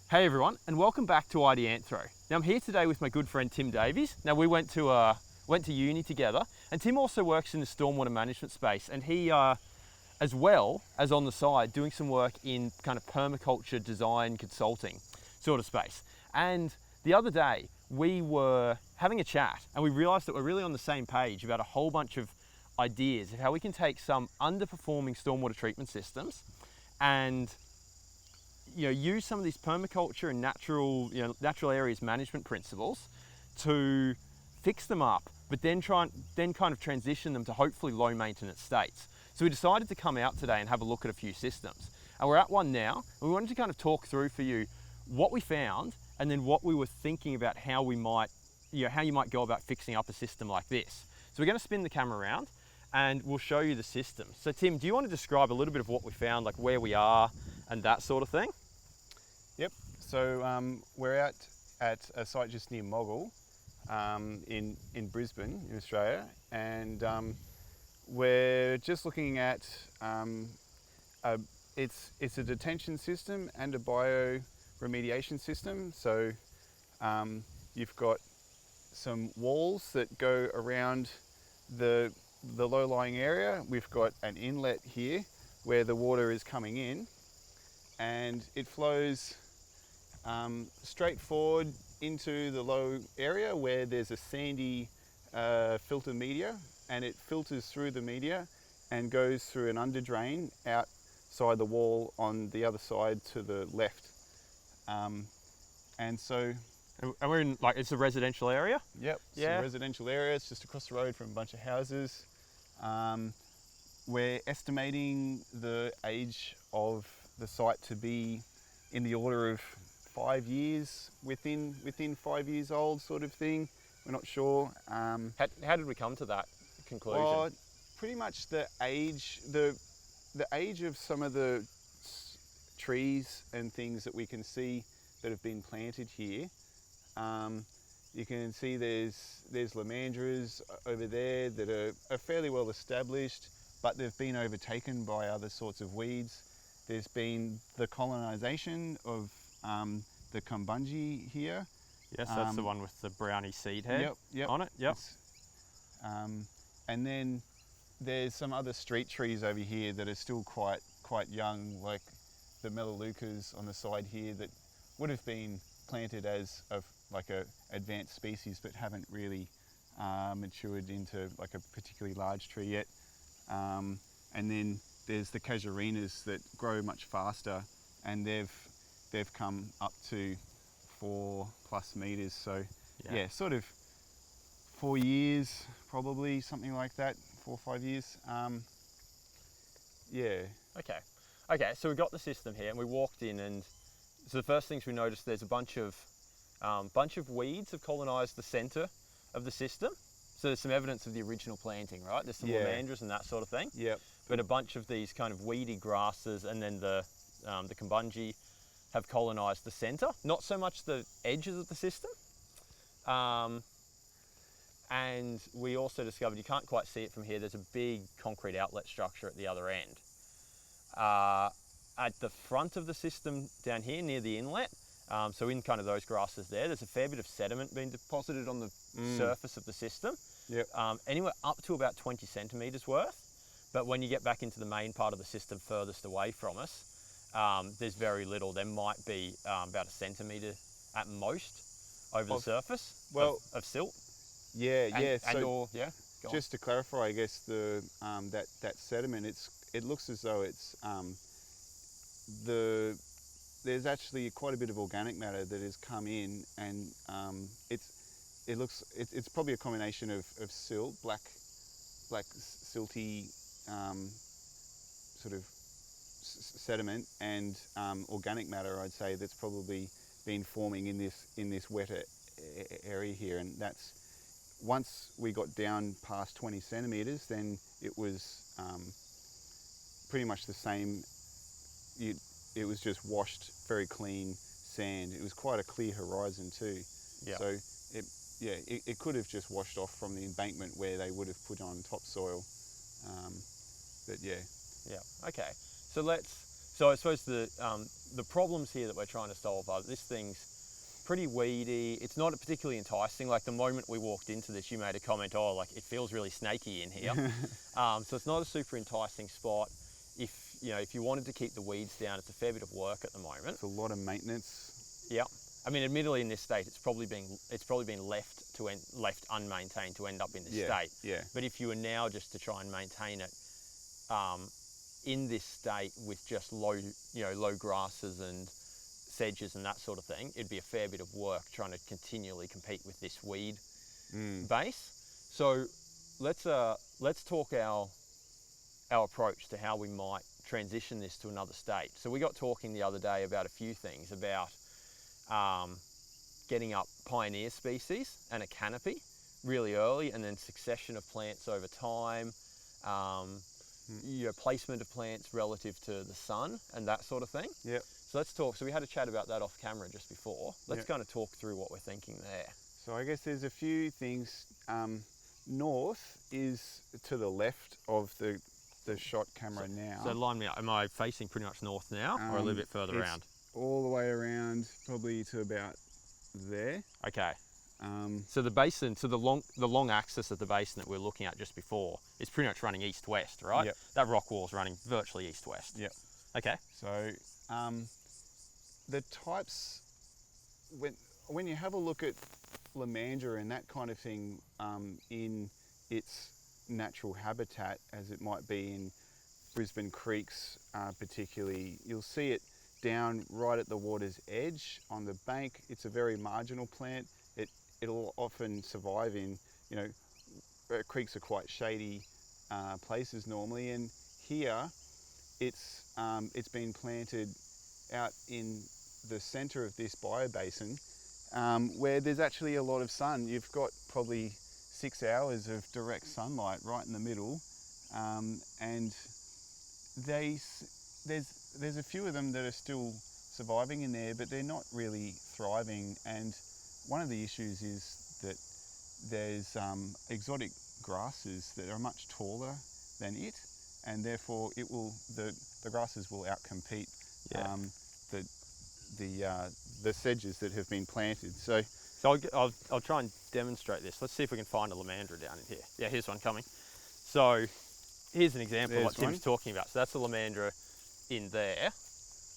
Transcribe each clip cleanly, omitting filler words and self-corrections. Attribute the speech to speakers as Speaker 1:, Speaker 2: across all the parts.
Speaker 1: Hey everyone, and welcome back to Ideanthro. Now I'm here today with my good friend Tim Davies. Now we went to uni together, and Tim also works in the stormwater management space, and he, as well as on the side, doing some work in kind of permaculture design consulting sort of space. And the other day we were having a chat, and we realised that we're really on the same page about a whole bunch of ideas of how we can take some underperforming stormwater treatment systems and use some of these permaculture and natural areas management principles to fix them up, but then kind of transition them to hopefully low maintenance states. So we decided to come out today and have a look at a few systems. And we're at one now, and we wanted to kind of talk through for you what we found and then what we were thinking about how we might, how you might go about fixing up a system like this. So we're going to spin the camera around and we'll show you the system. So Tim, do you want to describe a little bit of what we found, like where we are and that sort of thing?
Speaker 2: Yep, so we're out at a site just near Moggle in Brisbane, in Australia, and we're just looking at, it's a detention system and a bioremediation system. So you've got some walls that go around the low-lying area. We've got an inlet here where the water is coming in, and it flows straight forward into the low area where there's a sandy filter media, and it filters through the media and goes through an under drain outside the wall on the other side to the left. And
Speaker 1: we're in, like, it's a residential area?
Speaker 2: Yep, it's a residential area. It's just across the road from a bunch of houses. We're estimating the age of the site to be in the order of 5 years, within 5 years old, sort of thing. We're not sure.
Speaker 1: How did we come to that conclusion?
Speaker 2: Well, pretty much the age of some of the trees and things that we can see that have been planted here. You can see there's lomandras over there that are fairly well established, but they've been overtaken by other sorts of weeds. There's been the colonisation of the kumbunji here.
Speaker 1: Yes, that's the one with the brownie seed head on it. Yep.
Speaker 2: And then there's some other street trees over here that are still quite young, like the melaleucas on the side here that would have been planted as a advanced species, but haven't really matured into like a particularly large tree yet. And then there's the casuarinas that grow much faster, and they've come up to 4+ meters. So yeah, sort of 4 years, probably something like that, 4 or 5 years. Yeah.
Speaker 1: Okay. So we got the system here, and we walked in, and so the first things we noticed, there's a bunch of weeds have colonised the centre of the system. So there's some evidence of the original planting, right? There's some lomandras and that sort of thing.
Speaker 2: Yep.
Speaker 1: But a bunch of these kind of weedy grasses and then the kumbunji have colonised the centre, not so much the edges of the system. And we also discovered, you can't quite see it from here, there's a big concrete outlet structure at the other end. At the front of the system down here near the inlet, so in kind of those grasses there's a fair bit of sediment being deposited on the surface of the system.
Speaker 2: Yep.
Speaker 1: Anywhere up to about 20 centimetres worth. But when you get back into the main part of the system furthest away from us, there's very little. There might be about a centimetre at most over the surface of silt.
Speaker 2: Just to clarify, I guess that sediment, it looks as though it's there's actually quite a bit of organic matter that has come in, and it's probably a combination of silt, black silty sort of sediment, and organic matter, I'd say, that's probably been forming in this wetter area here. And that's, once we got down past 20 centimetres, then it was pretty much the same. It was just washed, very clean sand. It was quite a clear horizon too.
Speaker 1: Yeah.
Speaker 2: So it could have just washed off from the embankment where they would have put on topsoil. But yeah.
Speaker 1: Yeah. Okay. So let's So I suppose the problems here that we're trying to solve are this thing's pretty weedy. It's not particularly enticing. Like the moment we walked into this, you made a comment, oh, like it feels really snaky in here. So it's not a super enticing spot. If you wanted to keep the weeds down, it's a fair bit of work at the moment.
Speaker 2: It's a lot of maintenance.
Speaker 1: Yeah. I mean, admittedly, in this state, it's probably been left unmaintained to end up in this state.
Speaker 2: Yeah.
Speaker 1: But if you were now just to try and maintain it in this state with just low grasses and sedges and that sort of thing, it'd be a fair bit of work trying to continually compete with this weed base. So let's talk our approach to how we might transition this to another state. So we got talking the other day about a few things, about getting up pioneer species and a canopy really early, and then succession of plants over time, placement of plants relative to the sun and that sort of thing.
Speaker 2: Yep.
Speaker 1: So let's talk. So we had a chat about that off camera just before. Let's kind of talk through what we're thinking there.
Speaker 2: So I guess there's a few things. North is to the left of the shot camera now.
Speaker 1: So line me up. Am I facing pretty much north now, or a little bit further around?
Speaker 2: All the way around, probably to about there.
Speaker 1: Okay. So the basin, so the long axis of the basin that we're looking at just before is pretty much running east-west, right?
Speaker 2: Yep.
Speaker 1: That rock wall's running virtually east-west.
Speaker 2: Yep.
Speaker 1: Okay.
Speaker 2: So the types, when you have a look at Lomandra and that kind of thing in its natural habitat, as it might be in Brisbane creeks particularly, you'll see it down right at the water's edge on the bank. It's a very marginal plant. It'll often survive in, creeks are quite shady places normally, and here it's been planted out in the centre of this biobasin where there's actually a lot of sun. You've got probably 6 hours of direct sunlight right in the middle, and there's a few of them that are still surviving in there, but they're not really thriving. And one of the issues is that there's exotic grasses that are much taller than it, and therefore the grasses will outcompete the sedges that have been planted. So
Speaker 1: I'll try and demonstrate this. Let's see if we can find a Lomandra down in here. Yeah, here's one coming. So here's an example of what Tim's talking about. So that's a Lomandra in there,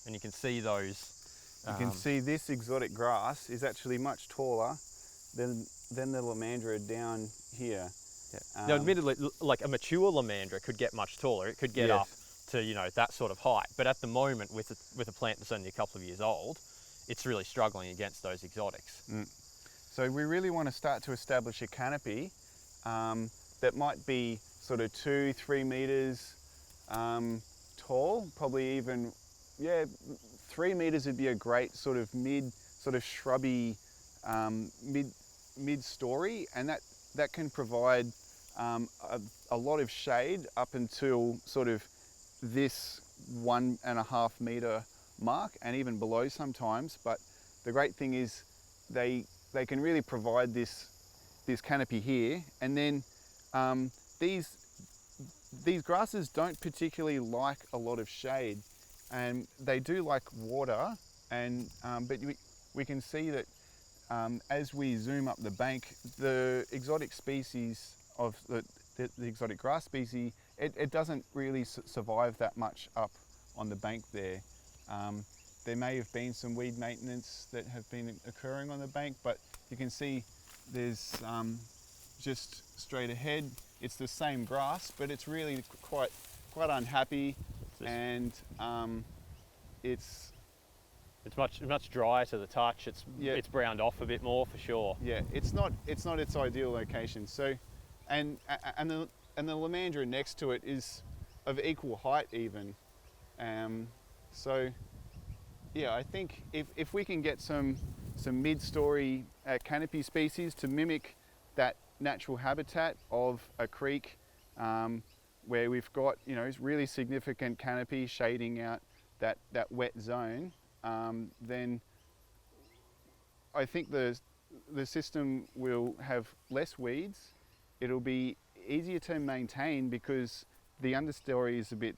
Speaker 1: and you can see those.
Speaker 2: You can see this exotic grass is actually much taller than the Lomandra down here.
Speaker 1: Yeah. Now, admittedly, like a mature Lomandra could get much taller. It could get up to that sort of height. But at the moment, with a plant that's only a couple of years old, it's really struggling against those exotics.
Speaker 2: So we really want to start to establish a canopy that might be sort of 2-3 meters tall, probably even 3 meters would be a great sort of shrubby mid-story, and that can provide a lot of shade up until sort of this 1.5 meter mark, and even below sometimes. But the great thing is they can really provide this canopy here, and then these grasses don't particularly like a lot of shade, and they do like water, and but we can see that as we zoom up the bank, the exotic species of the exotic grass species, it doesn't really survive that much up on the bank there. There may have been some weed maintenance that have been occurring on the bank, but you can see there's just straight ahead, it's the same grass, but it's really quite unhappy, and it's
Speaker 1: much drier to the touch. It's browned off a bit more for sure.
Speaker 2: Yeah, it's not its ideal location. So, and the Lomandra next to it is of equal height even. So, yeah, I think if we can get some mid-story canopy species to mimic that natural habitat of a creek, where we've got really significant canopy shading out that wet zone, then I think the system will have less weeds. It'll be easier to maintain because the understory is a bit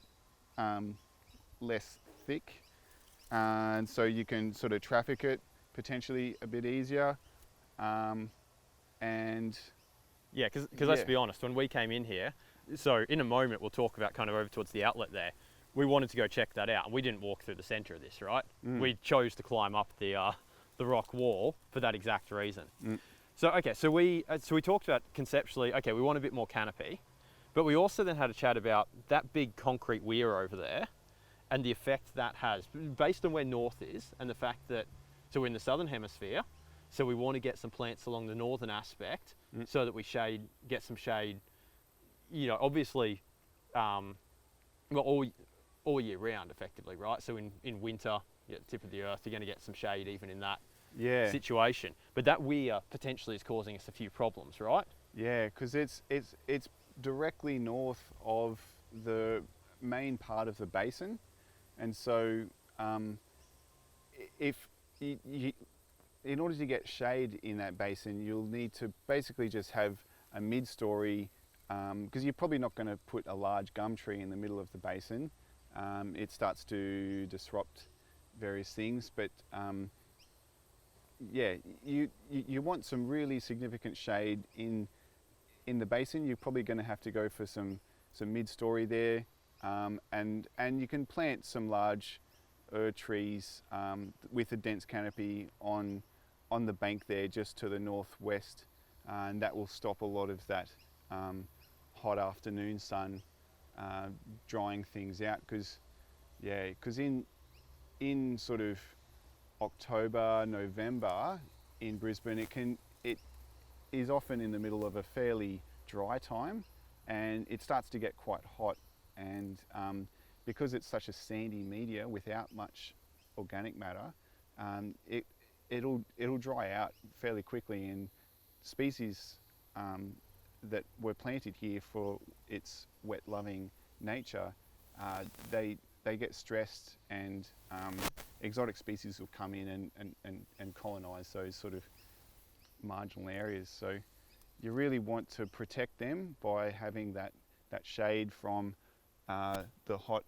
Speaker 2: less thick, and so you can sort of traffic it potentially a bit easier. And
Speaker 1: Yeah, because let's be honest, when we came in here, so in a moment we'll talk about kind of over towards the outlet there, we wanted to go check that out, and we didn't walk through the centre of this, right? We chose to climb up the rock wall for that exact reason. So okay, so we talked about conceptually, okay, we want a bit more canopy, but we also then had a chat about that big concrete weir over there and the effect that has, based on where north is and the fact that, so we're in the southern hemisphere, so we want to get some plants along the northern aspect so that we get some shade, you know, obviously, well, all year round effectively, right? So in winter, you're at the tip of the earth, you're going to get some shade even in that situation. But that weir potentially is causing us a few problems, right?
Speaker 2: Yeah, because it's directly north of the main part of the basin, and so if in order to get shade in that basin, you'll need to basically just have a mid-story, because you're probably not going to put a large gum tree in the middle of the basin. It starts to disrupt various things, but yeah, you want some really significant shade in the basin. You're probably going to have to go for some mid-story there, and you can plant some large trees with a dense canopy on the bank there, just to the northwest, and that will stop a lot of that hot afternoon sun drying things out. Because in sort of October, November in Brisbane, it is often in the middle of a fairly dry time, and it starts to get quite hot, and because it's such a sandy media without much organic matter, it'll dry out fairly quickly, and species that were planted here for its wet-loving nature, they get stressed, and exotic species will come in and colonise those sort of marginal areas. So you really want to protect them by having that shade from the hot,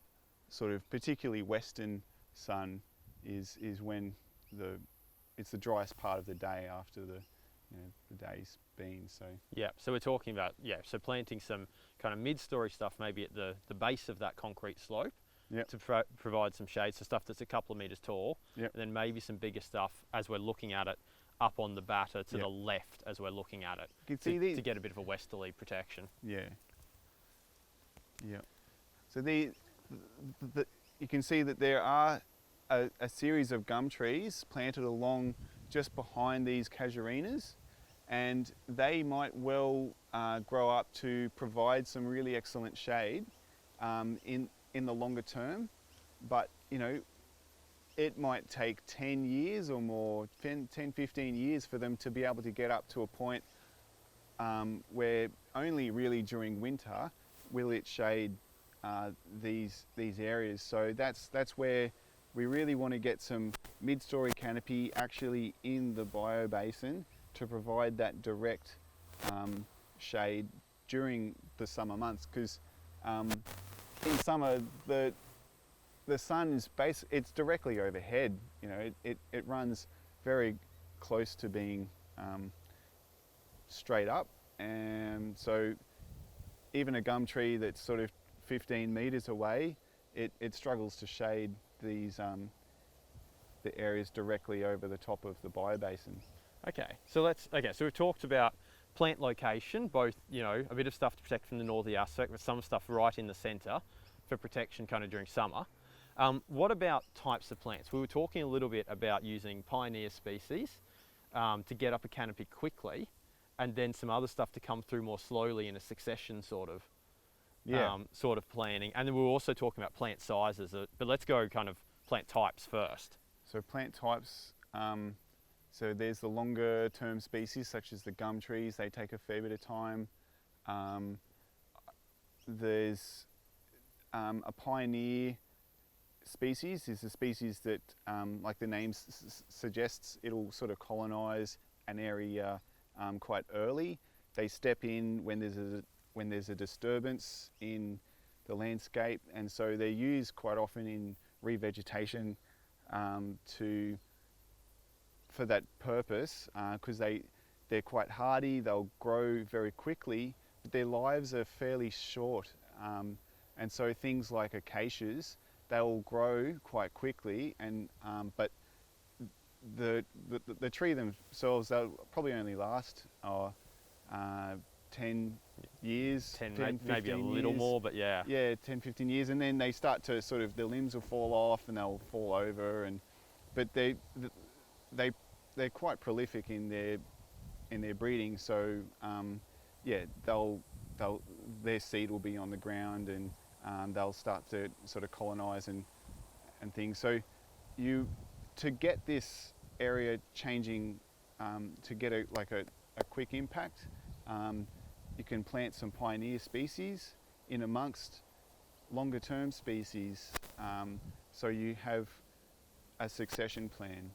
Speaker 2: sort of particularly western sun is when it's the driest part of the day after the day's been. So
Speaker 1: yeah, so we're talking about, so planting some kind of mid-story stuff maybe at the base of that concrete slope to provide some shade, so stuff that's a couple of metres tall, and then maybe some bigger stuff as we're looking at it up on the batter to the left as we're looking at it, to get a bit of a westerly protection. Yeah.
Speaker 2: So you can see that there are a series of gum trees planted along just behind these casuarinas, and they might well grow up to provide some really excellent shade in the longer term. But it might take 10 years or more, 10, 15 years for them to be able to get up to a point where only really during winter will it shade these areas. So that's where we really want to get some mid-story canopy actually in the biobasin to provide that direct shade during the summer months, because in summer the sun is it's directly overhead. It runs very close to being straight up, and so even a gum tree that's sort of 15 metres away, it struggles to shade these the areas directly over the top of the biobasin.
Speaker 1: So we've talked about plant location, both a bit of stuff to protect from the northerly aspect, but some stuff right in the centre for protection kind of during summer. What about types of plants? We were talking a little bit about using pioneer species to get up a canopy quickly, and then some other stuff to come through more slowly in a succession sort of planting. And then we were also talking about plant sizes, but let's go kind of plant types first.
Speaker 2: So plant types, so there's the longer term species such as the gum trees. They take a fair bit of time. There's a pioneer species is a species that, like the name suggests, it'll sort of colonise an area quite early. They step in when there's a disturbance in the landscape, and so they're used quite often in revegetation for that purpose, because they're quite hardy, they'll grow very quickly, but their lives are fairly short. And so things like acacias, they'll grow quite quickly, and but the tree themselves, they'll probably only last 10 years, 10,
Speaker 1: maybe a little
Speaker 2: years.
Speaker 1: more, but yeah.
Speaker 2: Yeah, 10, 15 years, and then they start to sort of, their limbs will fall off and they'll fall over, but they're quite prolific in their breeding. So yeah, their seed will be on the ground, and they'll start to sort of colonize and things. So to get this area changing, to get a quick impact, you can plant some pioneer species in amongst longer term species, so you have a succession plan.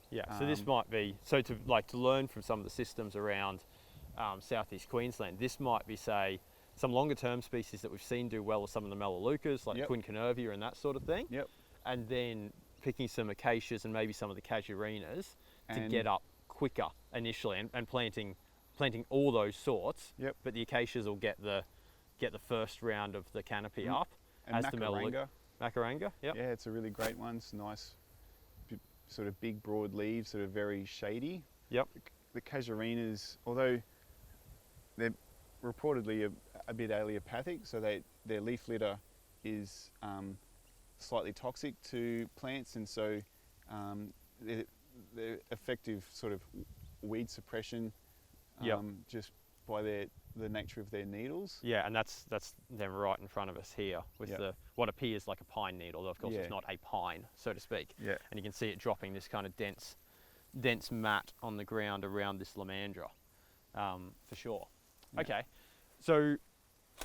Speaker 1: Yeah, so this might be, so to learn from some of the systems around southeast Queensland, this might be, say, some longer term species that we've seen do well with some of the melaleucas, like quinquenervia and that sort of thing.
Speaker 2: Yep.
Speaker 1: And then picking some acacias and maybe some of the casuarinas to get up quicker initially, and planting all those sorts.
Speaker 2: Yep.
Speaker 1: But the acacias will get the first round of the canopy up.
Speaker 2: And
Speaker 1: as
Speaker 2: Macaranga.
Speaker 1: Macaranga, yep.
Speaker 2: Yeah, it's a really great one. It's nice, sort of big, broad leaves that are very shady.
Speaker 1: Yep.
Speaker 2: The casuarinas, although they're reportedly a bit allelopathic, so their leaf litter is slightly toxic to plants, and so they're effective sort of weed suppression, just by the nature of their needles.
Speaker 1: Yeah, and that's them right in front of us here with what appears like a pine needle, though of course it's not a pine, so to speak.
Speaker 2: Yeah.
Speaker 1: And you can see it dropping this kind of dense mat on the ground around this lamandra, for sure. Yeah. Okay, so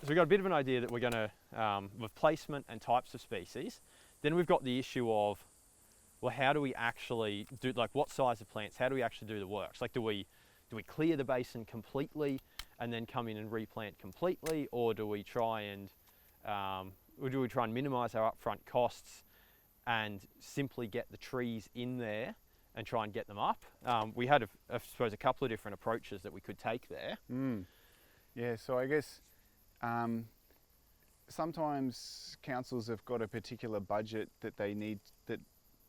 Speaker 1: we've got a bit of an idea that we're going to, with placement and types of species. Then we've got the issue of, well, how do we actually do, like, what size of plants, how do we actually do the works? Like, do we clear the basin completely and then come in and replant completely, or do we try and minimize our upfront costs and simply get the trees in there and try and get them up? We had, I suppose, a couple of different approaches that we could take there.
Speaker 2: Yeah, so I guess sometimes councils have got a particular budget that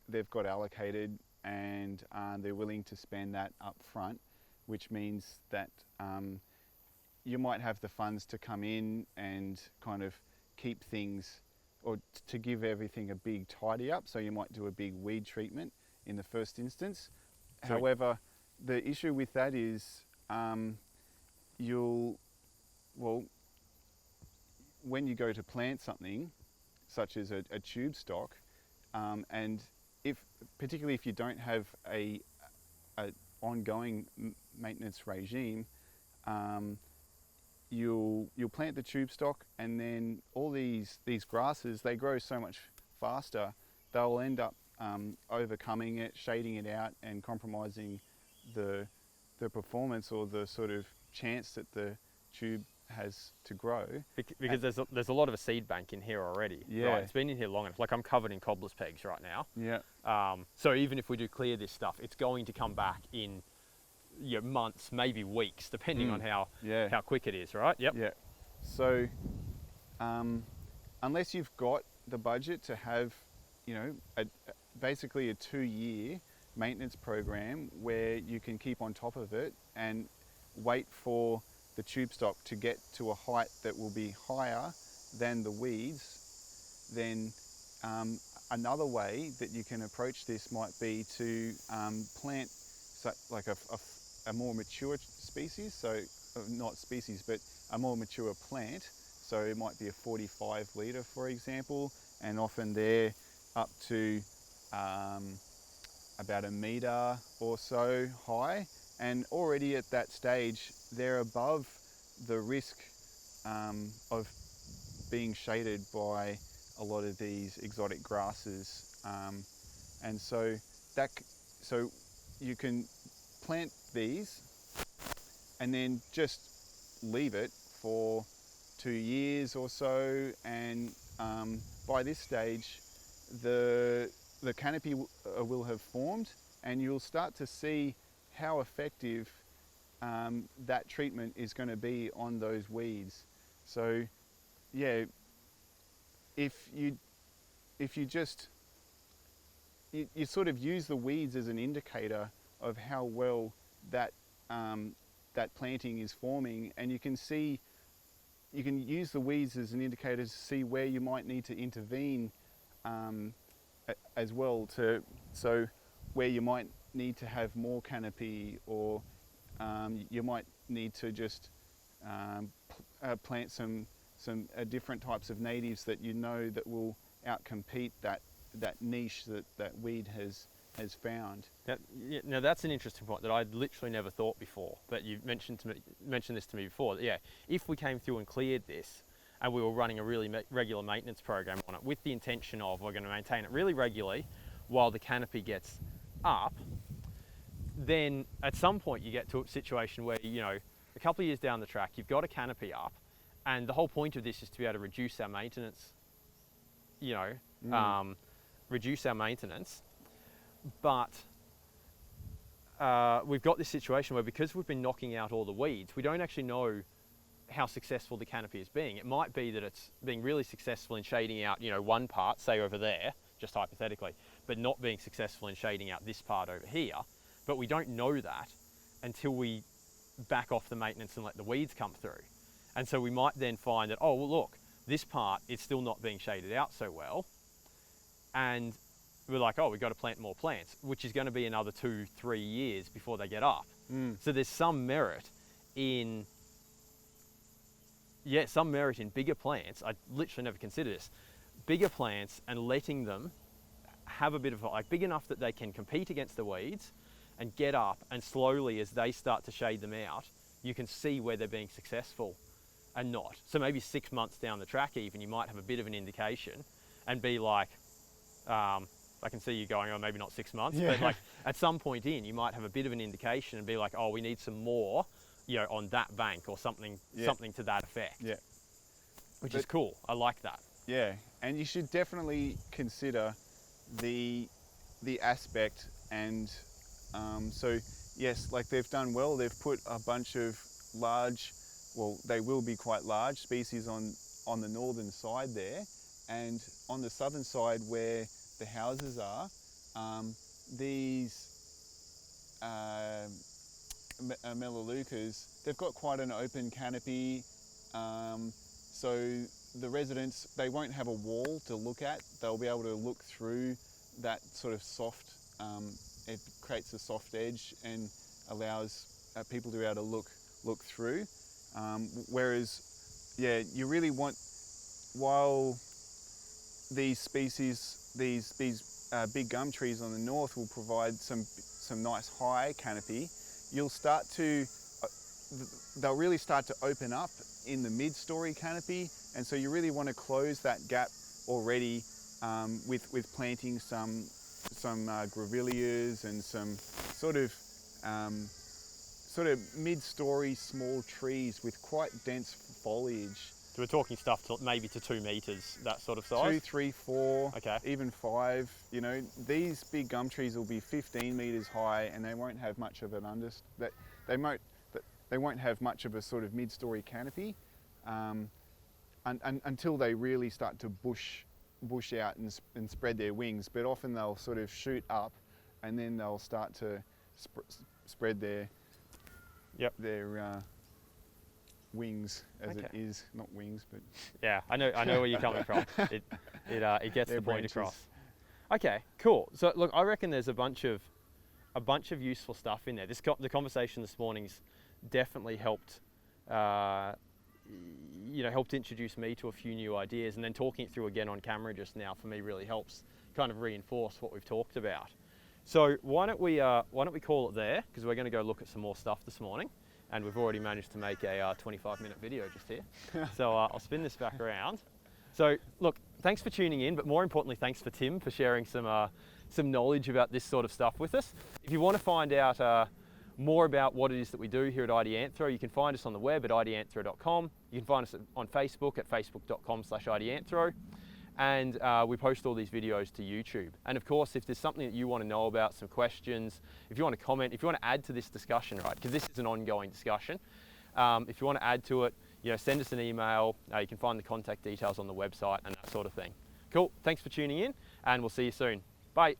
Speaker 2: they've got allocated, and they're willing to spend that up front, which means that you might have the funds to come in and kind of keep things, or to give everything a big tidy up. So you might do a big weed treatment in the first instance.
Speaker 1: Sorry.
Speaker 2: However, the issue with that is when you go to plant something such as a tube stock, and particularly if you don't have a ongoing maintenance regime, you'll plant the tube stock, and then all these grasses, they grow so much faster, they'll end up overcoming it, shading it out, and compromising the performance or the sort of chance that the tube has to grow.
Speaker 1: Because there's a lot of a seed bank in here already.
Speaker 2: Yeah.
Speaker 1: Right? It's been in here long enough. Like, I'm covered in cobbler's pegs right now.
Speaker 2: Yeah.
Speaker 1: So even if we do clear this stuff, it's going to come back in months, maybe weeks, depending on how quick it is, right? Yep.
Speaker 2: Yeah. So unless you've got the budget to have, basically a 2-year maintenance program where you can keep on top of it and wait for the tube stock to get to a height that will be higher than the weeds, then another way that you can approach this might be to plant like a more mature species, so not species, but a more mature plant. So it might be a 45 litre, for example, and often they're up to about 1 metre or so high, and already at that stage they're above the risk of being shaded by a lot of these exotic grasses, and so you can plant these and then just leave it for 2 years or so, and by this stage the canopy will have formed, and you'll start to see how effective that treatment is going to be on those weeds. So yeah, if you just you sort of use the weeds as an indicator of how well that that planting is forming, and you can use the weeds as an indicator to see where you might need to intervene as well, so where you might need to have more canopy, or you might need to just plant some different types of natives that you know that will outcompete that niche that weed has found.
Speaker 1: Now that's an interesting point that I'd literally never thought before, but you mentioned this to me before, that yeah, if we came through and cleared this and we were running a really regular maintenance program on it with the intention of we're going to maintain it really regularly while the canopy gets up, then at some point you get to a situation where, you know, a couple of years down the track you've got a canopy up, and the whole point of this is to be able to reduce our maintenance, you know, reduce our maintenance. But we've got this situation where, because we've been knocking out all the weeds, we don't actually know how successful the canopy is being. It might be that it's being really successful in shading out, you know, one part, say over there, just hypothetically, but not being successful in shading out this part over here. But we don't know that until we back off the maintenance and let the weeds come through. And so we might then find that, oh, well, look, this part is still not being shaded out so well. And we're like, oh, we've got to plant more plants, which is going to be another 2-3 years before they get up. So there's some merit in, bigger plants. I literally never considered this. Bigger plants, and letting them have a bit of, like, big enough that they can compete against the weeds and get up, and slowly as they start to shade them out, you can see where they're being successful and not. So maybe 6 months down the track even, you might have a bit of an indication and be like, I can see you going, oh, maybe not 6 months, but like at some point in, you might have a bit of an indication and be like, oh, we need some more, you know, on that bank or something, something to that effect. Yeah. Which is cool. I like that.
Speaker 2: Yeah, and you should definitely consider the aspect, and so yes, like they've done well. They've put a bunch of large, well, they will be quite large species on the northern side there, and on the southern side where the houses are, these melaleucas, they've got quite an open canopy, so the residents, they won't have a wall to look at. They'll be able to look through that sort of soft, it creates a soft edge and allows people to be able to look through. Whereas, yeah, you really want, while these species, these big gum trees on the north will provide some nice high canopy, they'll really start to open up in the mid-story canopy, and so you really want to close that gap already with planting some grevilleas and some sort of mid-story small trees with quite dense foliage.
Speaker 1: So we're talking stuff to maybe to 2 meters, that sort of size?
Speaker 2: 2, 3, 4,
Speaker 1: okay,
Speaker 2: even 5. You know, these big gum trees will be 15 meters high, and they won't have much of an they won't have much of a sort of mid-story canopy until they really start to bush out and spread their wings. But often they'll sort of shoot up, and then they'll start to spread their wings, as it is, not wings, but
Speaker 1: yeah, I know where you're coming from. It gets the point across. Okay, cool. So look, I reckon there's a bunch of useful stuff in there. The conversation this morning's definitely helped, helped introduce me to a few new ideas, and then talking it through again on camera just now for me really helps kind of reinforce what we've talked about. So why don't we call it there, because we're going to go look at some more stuff this morning. And we've already managed to make a 25-minute video just here. So I'll spin this back around. So look, thanks for tuning in, but more importantly, thanks for Tim for sharing some knowledge about this sort of stuff with us. If you want to find out more about what it is that we do here at Ideanthro, you can find us on the web at ideanthro.com. You can find us on Facebook at facebook.com/Ideanthro. and we post all these videos to YouTube. And of course, if there's something that you want to know about, some questions, if you want to comment, if you want to add to this discussion, right, because this is an ongoing discussion, if you want to add to it, send us an email. You can find the contact details on the website and that sort of thing. Cool, thanks for tuning in, and we'll see you soon. Bye.